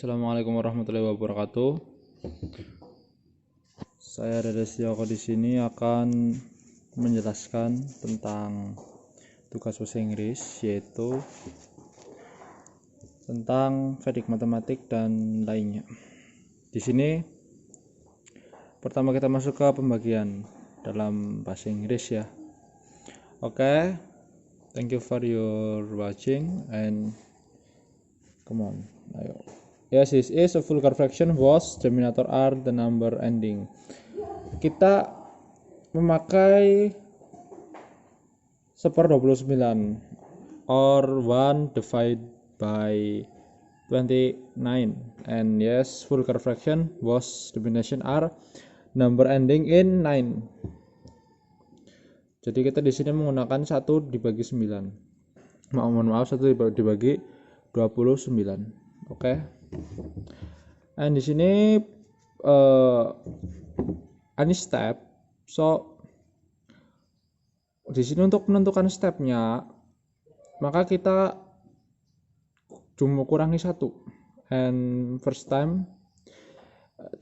Assalamualaikum warahmatullahi wabarakatuh. Saya Dede Setioko di sini akan menjelaskan tentang tugas bahasa Inggris, yaitu tentang Vedic matematik dan lainnya. Di sini pertama kita masuk ke pembagian dalam bahasa Inggris ya. Oke, thank you for your watching and come on, ayo. Yes, this is a vulgar fraction was denominator are the number ending. Kita memakai 1/29 or 1 divided by 29, and yes, vulgar fraction was denomination are number ending in 9. Jadi kita di sini menggunakan 1 dibagi 9. Mohon maaf, 1 dibagi 29. Oke. And di sini any step. So di sini untuk menentukan stepnya, maka kita cuma kurangi 1. And first time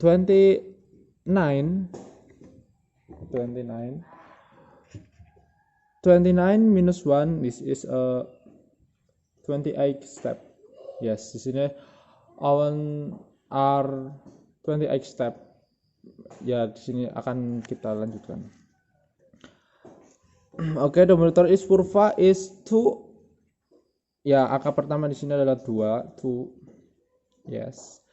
29 minus 1, this is a 28 step. Yes, di sini are 28 step. Ya, di sini akan kita lanjutkan. Oke, denominator is purva is 2. Ya, angka pertama di sini adalah 2. Yes.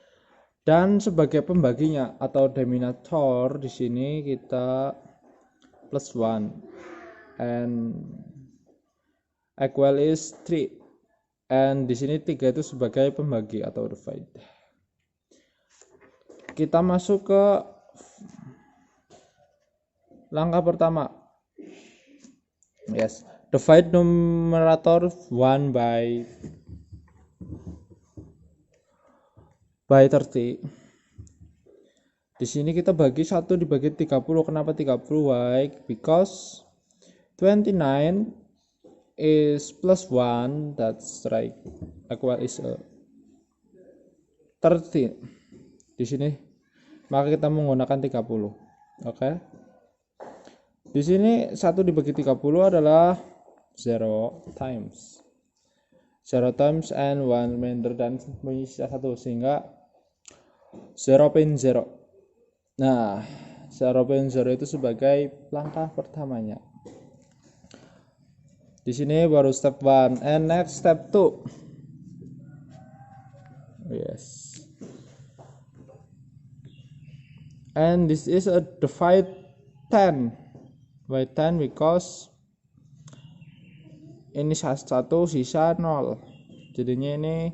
Dan sebagai pembaginya atau denominator di sini kita plus 1 and equal is 3. And di sini 3 itu sebagai pembagi atau divide. Kita masuk ke langkah pertama. Yes, divide numerator 1 by 30. Di sini kita bagi 1 dibagi 30. Kenapa 30? Why? Because 29 is plus 1, that's right. Equal is 30. Di sini maka kita menggunakan 30. Oke. Di sini 1 dibagi 30 adalah 0 times and 1 remainder dan menyisa 1, sehingga 0.0. Nah, 0.0 itu sebagai langkah pertamanya. Di sini baru step 1 and next step 2. Yes. And this is a divide 10 by 10 because ini 1 sisa 0. Jadinya ini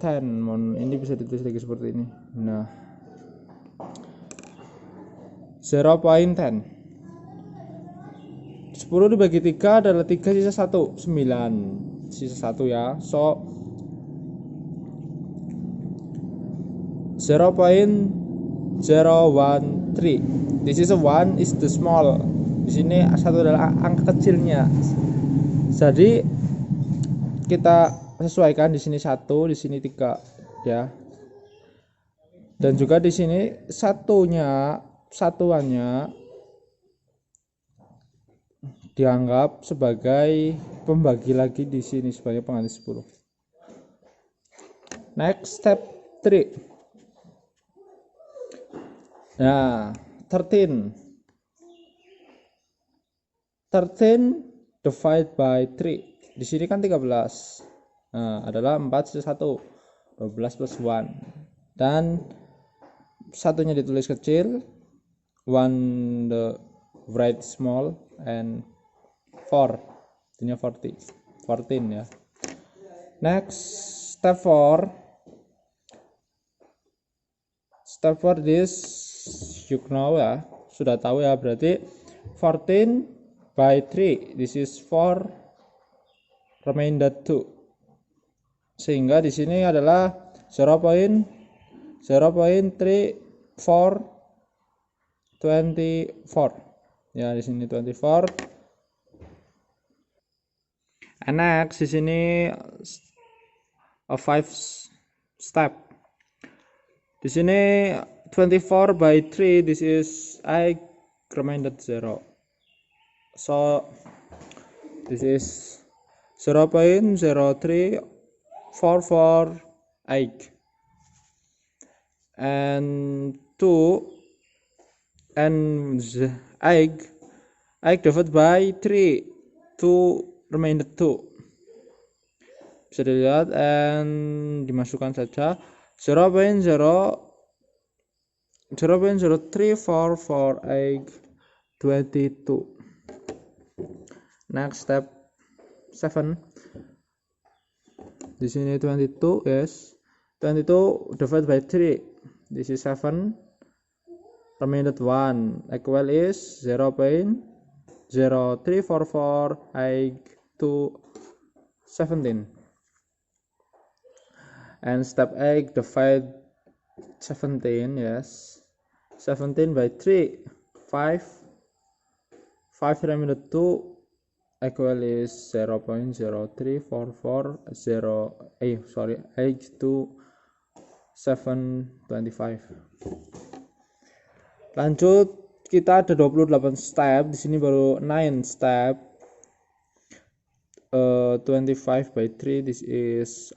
10. Ini bisa ditulis lagi seperti ini. Nah, 0.10. 10 dibagi 3 adalah 3 sisa 1, 9. Sisa 1 ya. So 0.013. This is a 1 is the small. Di sini 1 adalah angka kecilnya. Jadi kita sesuaikan di sini 1, di sini 3 ya. Dan juga di sini satuannya dianggap sebagai pembagi lagi di sini sebagai pengganti 10. Next step 3. Nah, 13 divide by 3. Di sini kan 13. Nah, adalah 4 sisa 1. 12 plus 1. Dan satunya ditulis kecil, 1 the write small, and 4 artinya 14 ya. Next step 4. Step 4 this you know ya, sudah tahu ya, berarti 14 by 3, this is 4 remainder 2, sehingga di sini adalah 0.3424 ya, di sini 24. And next di sini a 5 step. Di sini 24 by 3, this is I remainder 0. So this is 0.0344 and 2 and I divided by 3 remainder 2 bisa dilihat and dimasukkan saja 0.0344822. Next step 7. Di sini 22 yes. 22 divided by 3. This is 7. Remainder 1 equal is 0.0344817. And step 8 divide 17 yes. 17 by 3 5 remainder 2 equal is 0.034482725. Lanjut, kita ada 28 step, di sini baru 9 step. 25 by 3, this is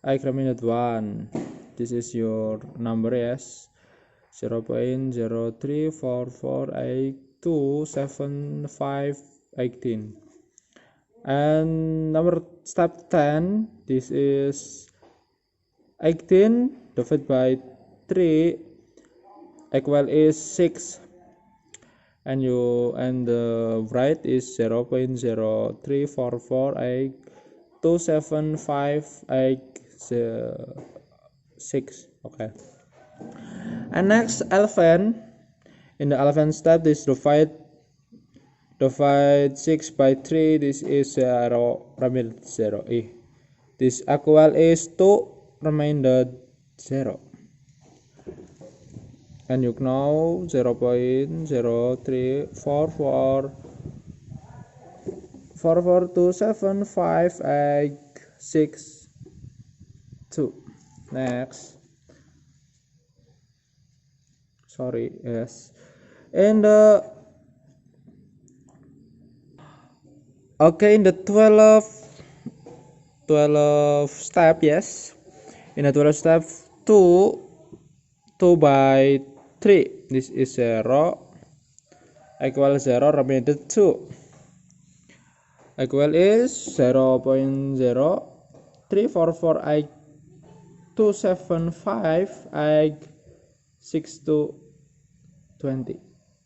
I remainder 1. This is your number yes. 0.034482718. And number step 10, this is 18 divided by 3 equal is 6, and the right is 0.03448275886. okay. And next 11, in the 11th step, this divide 6 by 3, this is 0 remainder 0. This equal is 2 remainder 0. And you know 0.03444275862. Next. Sorry, yes. And okay, in the 12 step, yes. In the 12 step, 2 by 3, this is 0 equal 0 remainder 2 equal is 0.0344827586220.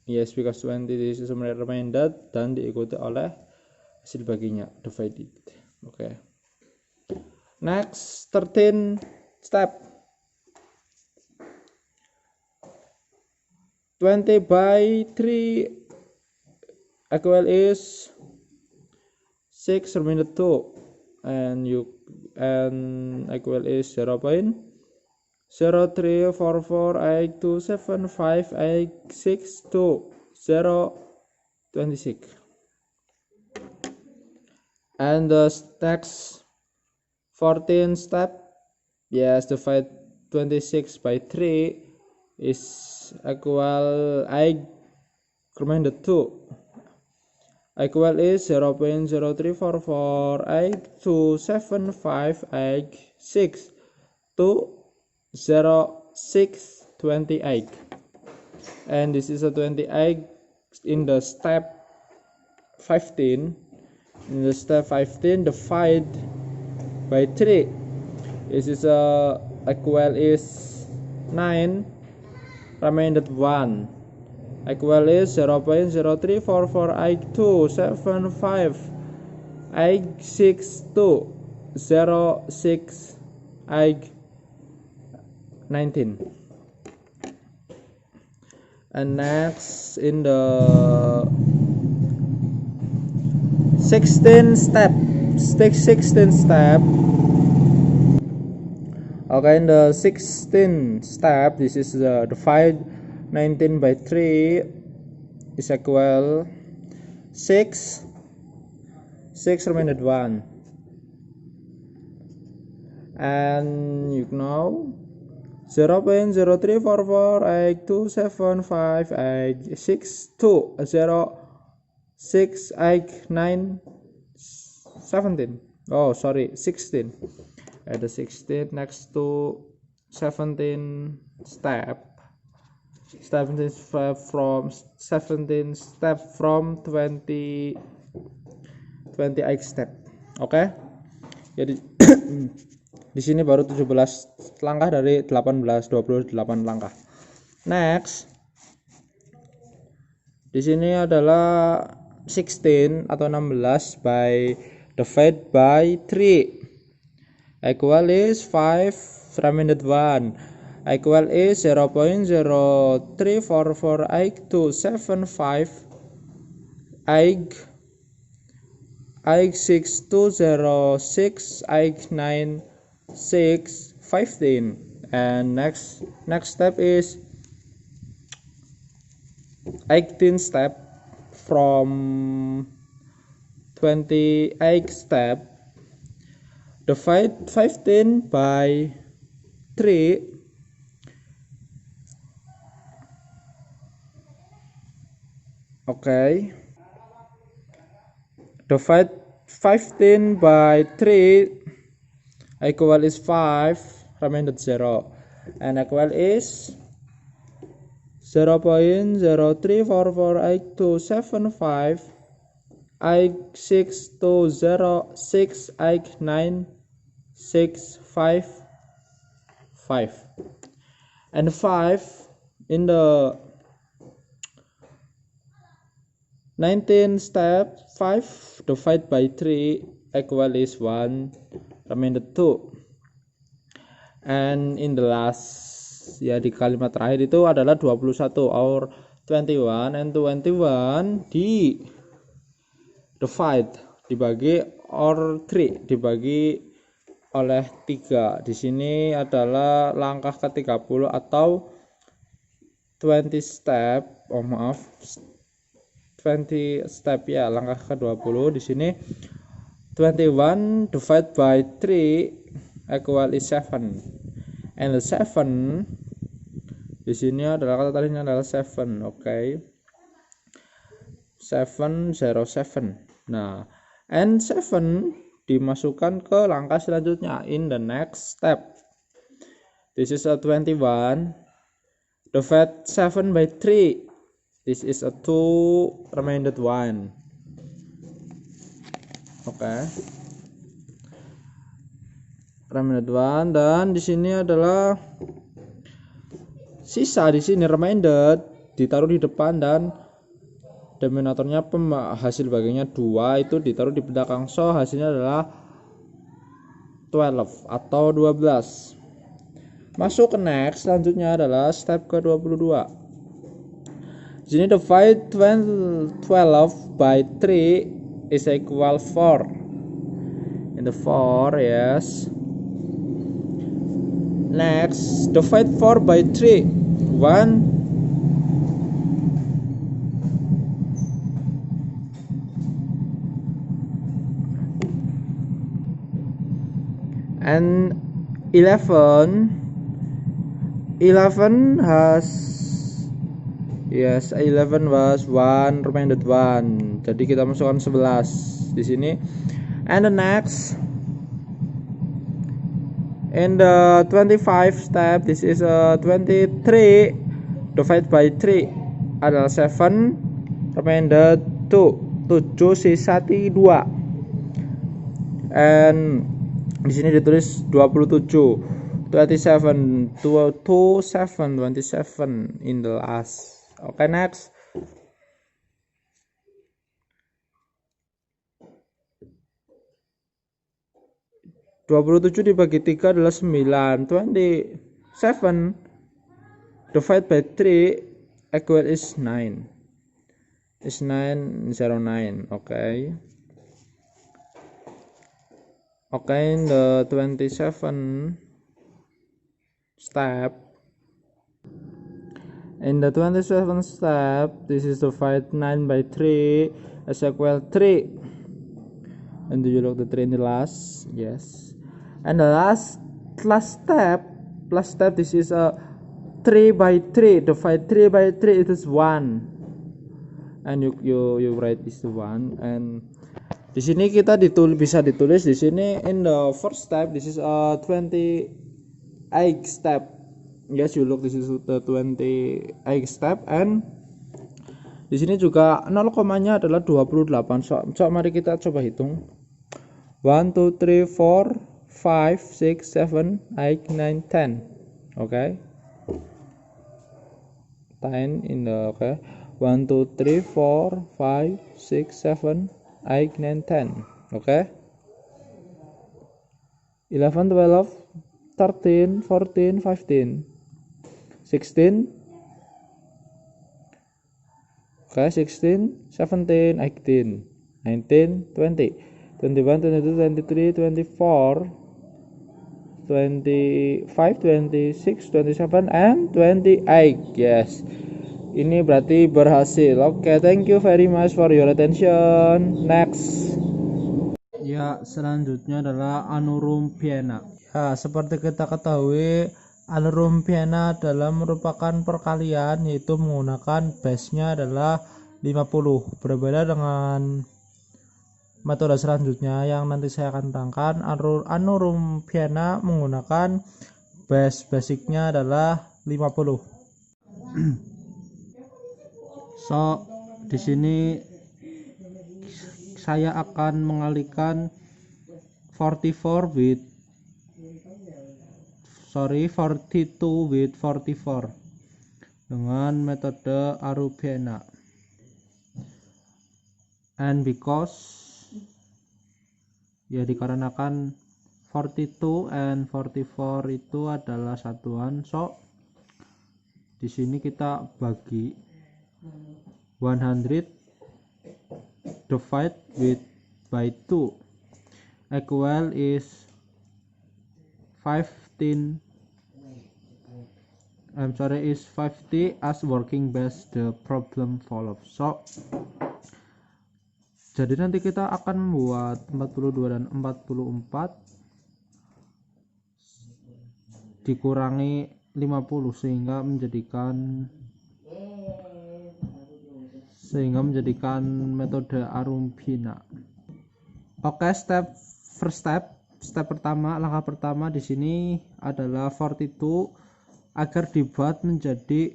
Yes, because 20 this is remainder dan diikuti oleh hasil baginya divided. Okay. Next 13 step. 20 by 3 equal is 6 remainder 2, and equal is 0.0348275862026. And the next 14 step, yes, divide 26 by 3 is equal I remainder 2 equal is 0.0344827562028. And this is a 28 in the step 15. In the step 15, divide by 3. This is a equal is 9 remainder 1 equal is 0.0348275862019. And next in the 16 step. Okay, in the 16th step, this is the divide 19 by 3 is equal 6 remainder 1, and you know 0.0344827586206917. Oh sorry, 16. Add the 16 next to 17 step. 17 step from 20 x step. Oke. Jadi di sini baru 17 langkah dari 28 langkah. Next. Di sini adalah 16 atau 16 by divide by 3 equal is 5 remainder 1 equal is 0.03448275 6206 and next step is 18 step from 28 step divide 15 by 3 okay, divide 15 by 3 equal is 5 remainder 0 and equal is 0.03448275 6206 and 5 in the 19 step 5 divided by 3 equal is 1 remainder 2 and in the last ya di kalimat terakhir itu adalah 21 or 21 and 21 di divide dibagi or 3 dibagi oleh 3. Di sini adalah langkah ke-30 atau 20 step. Oh maaf. 20 step ya, langkah ke-20. Di sini 21 divided by 3 equal is 7. And the 7 di sini adalah kata talinya adalah 7, okay? 707. Nah, and 7 dimasukkan ke langkah selanjutnya in the next step. This is a 21 divide 7 by 3. This is a 2 remainder 1. Okay. Remainder 1 dan di sini adalah sisa di sini remainder ditaruh di depan dan denominatornya hasil bagiannya 2 itu ditaruh di belakang, so hasilnya adalah 12 atau 12. Masuk ke next, selanjutnya adalah step ke-22. Di sini divide 12 by 3 is equal 4. In the 4, yes. Next, divide 4 by 3. 1. And 11 has, yes, 11 was 1 remainder 1. Jadi kita masukkan 11 di sini. And the next in the 25 step, this is a 23 divided by 3 adalah 7 remainder 2, 7 sisa 2. And di sini ditulis 27 in the last. Okay, next. (27) dibagi 3 adalah 9. 27 divided by 3 equal is 9. Is 909. Okay. Okay, in the 27 step. In the 27 step, this is divide 9 by 3 is equal 3. And do you look the 3 in the last? Yes. And the last step plus step, this is a 3 by 3. Divide 3 by 3, it is 1, and you write this 1. And di sini kita bisa ditulis di sini, in the first step this is a 28 step. Yes, you look, this is the 28 step, and di sini juga 0 komanya adalah 28. So mari kita coba hitung. 1 2 3 4 5 6 7 8 9 10. Okay, 10 in the, okay, 1 2 3 4 5 6 7 8 9 10. Okay, 11 12 13 14 15 16. Okay, 16 17 18 19 20 21 22 23 24 25 26 27 and 28. Yes, ini berarti berhasil. Okay, thank you very much for your attention. Next. Ya, selanjutnya adalah Anurumpiena. Ya, seperti kita ketahui, Anurumpiena adalah merupakan perkalian, yaitu menggunakan base-nya adalah 50. Berbeda dengan metode selanjutnya yang nanti saya akan terangkan, Anurumpiena menggunakan base-basicnya adalah 50. So, di sini saya akan mengalihkan 42 with 44 dengan metode Anurumpiena. And because, ya, dikarenakan 42 and 44 itu adalah satuan, so di sini kita bagi 100 divide with by 2 equal is 50 as working base the problem follows. So jadi nanti kita akan membuat 42 dan 44 dikurangi 50 sehingga menjadikan metode Anurumpiena. Oke, step pertama, langkah pertama di sini adalah 42 agar dibuat menjadi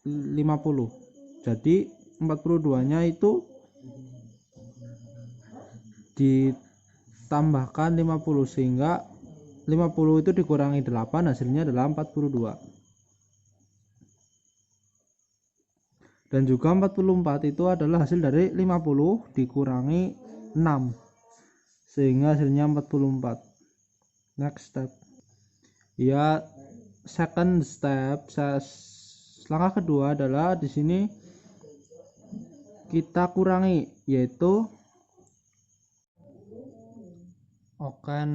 50. Jadi 42-nya itu ditambahkan 50 sehingga 50 itu dikurangi 8 hasilnya adalah 42. Dan juga 44 itu adalah hasil dari 50 dikurangi 6 sehingga hasilnya 44. Next step. Ya, second step, langkah kedua adalah di sini kita kurangi, yaitu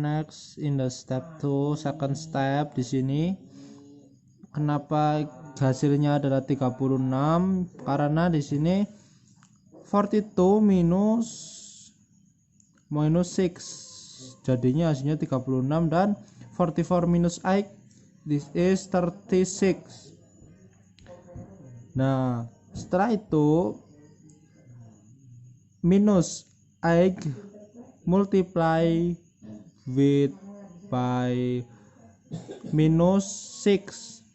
next in the step 2, second step. Di sini kenapa hasilnya adalah 36? Karena di sini 42 minus 6 jadinya hasilnya 36, dan 44 minus 8, this is 36. Nah, setelah itu minus 8 multiply with by minus 6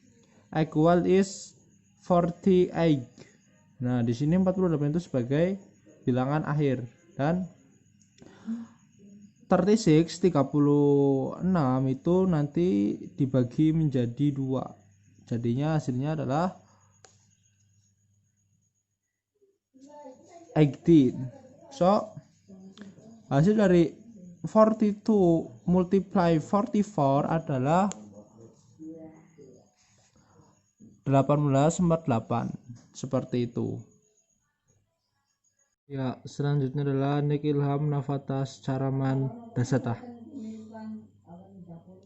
equal is 48. Nah, di sini 48 itu sebagai bilangan akhir, dan 36 itu nanti dibagi menjadi 2. Jadinya hasilnya adalah 18. So, hasil dari 42 multiply 44 adalah 18/8, seperti itu. Ya, selanjutnya adalah Nick Ilham Navatas Charaman Dasata.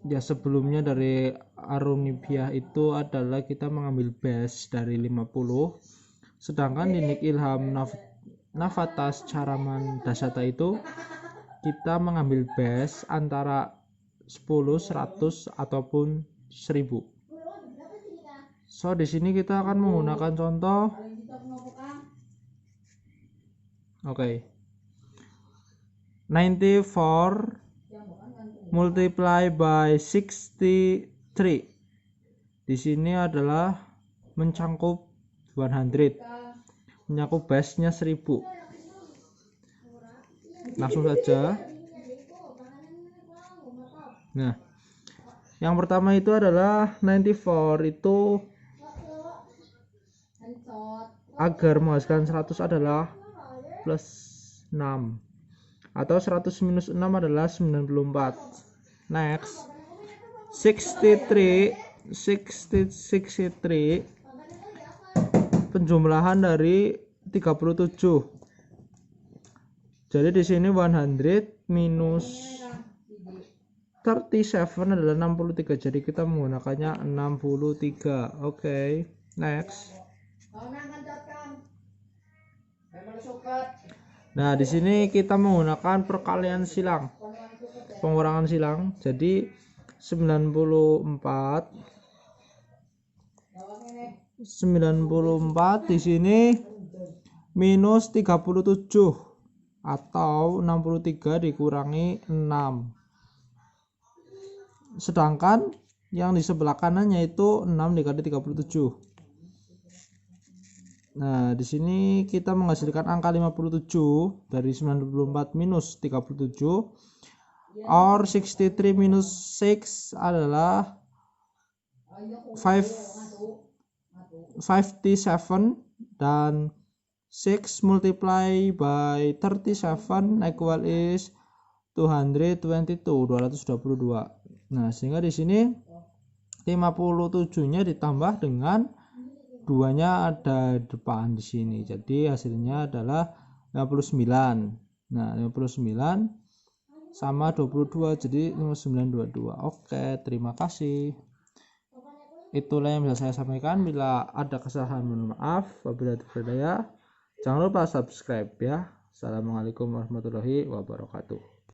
Ya, sebelumnya dari Anurumpiena itu adalah kita mengambil base dari 50, sedangkan di Nick Ilham Navatas Charaman Dasata itu kita mengambil base antara 10, 100 ataupun 1000. So di sini kita akan menggunakan contoh. Oke. 94 multiply by 63. Di sini adalah mencangkup 100. Menyangkut base-nya 1000. Langsung saja. Nah, yang pertama itu adalah 94 itu agar menghasilkan 100 adalah plus 6 atau 100 minus 6 adalah 94. Next, 63 penjumlahan dari 37. Jadi di sini 100 minus 37 adalah 63. Jadi kita menggunakannya 63. Oke. Next. Nah, di sini kita menggunakan perkalian silang. Pengurangan silang. Jadi 94 di sini minus 37 atau 63 dikurangi 6. Sedangkan yang di sebelah kanannya itu 6 dikali 37. Nah, di sini kita menghasilkan angka 57 dari 94 minus 37, or 63 minus 6 adalah 57, dan 6 multiply by 37 equal is 222. Nah, sehingga di sini 57-nya ditambah dengan 2-nya ada depan di sini. Jadi hasilnya adalah 59. Nah, 59 sama 22 jadi 5922. Oke, terima kasih. Itulah yang bisa saya sampaikan. Bila ada kesalahan mohon maaf. Wabillahi taufiq hidayah. Jangan lupa subscribe ya. Assalamualaikum warahmatullahi wabarakatuh.